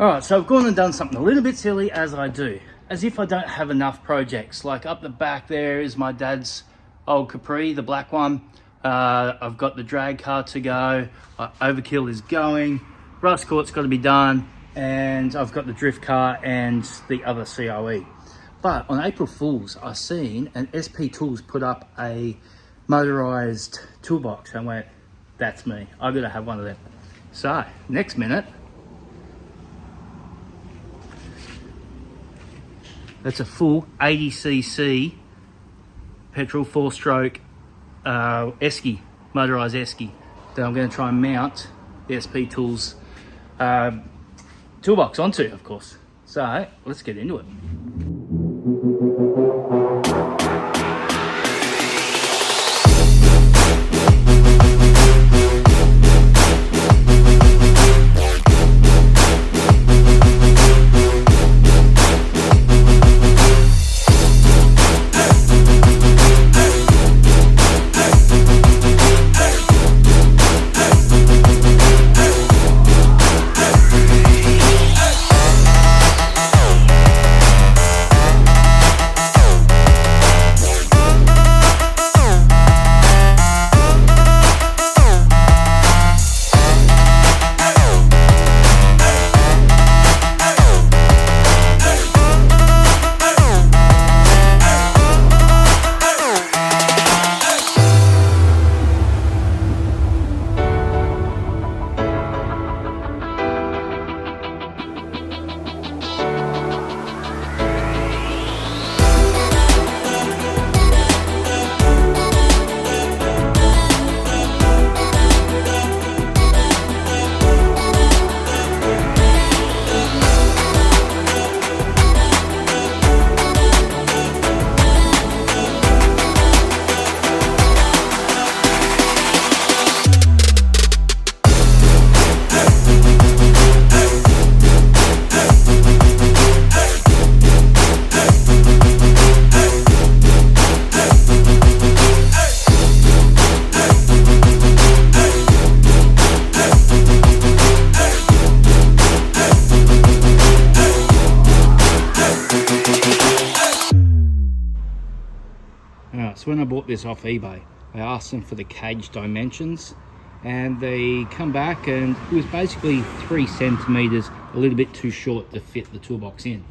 Alright, so I've gone and done something a little bit silly, as I do. As if I don't have enough projects. Like up the back there is my dad's old Capri, the black one. I've got the drag car to go. Overkill is going. Rust court's got to be done. And I've got the drift car and the other COE. But on April Fool's, I seen an SP Tools put up a motorised toolbox. And I went, that's me. I've got to have one of them. So, next minute, that's a full 80cc petrol 4-stroke esky, motorised esky, that I'm going to try and mount the SP Tools toolbox onto, of course. So let's get into it. So when I bought this off eBay, I asked them for the cage dimensions and they come back and it was basically 3 centimeters, a little bit too short to fit the toolbox in.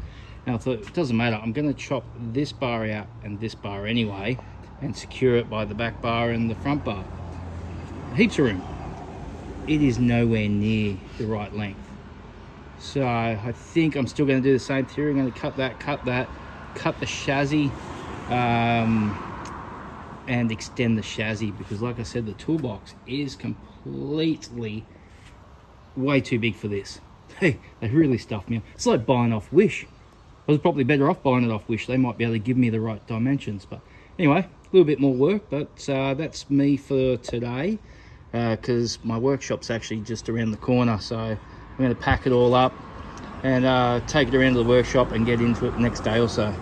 Now I thought, it doesn't matter, I'm going to chop this bar out and this bar anyway and secure it by the back bar and the front bar. Heaps of room. It is nowhere near the right length. So I think I'm still going to do the same theory. I'm going to cut the chassis, and extend the chassis, because like I said, the toolbox is completely way too big for this. Hey, they really stuffed me up. It's like buying off Wish. I was probably better off buying it off Wish. They might be able to give me the right dimensions. But anyway, a little bit more work, but that's me for today, because my workshop's actually just around the corner. So I'm going to pack it all up and take it around to the workshop and get into it the next day or so.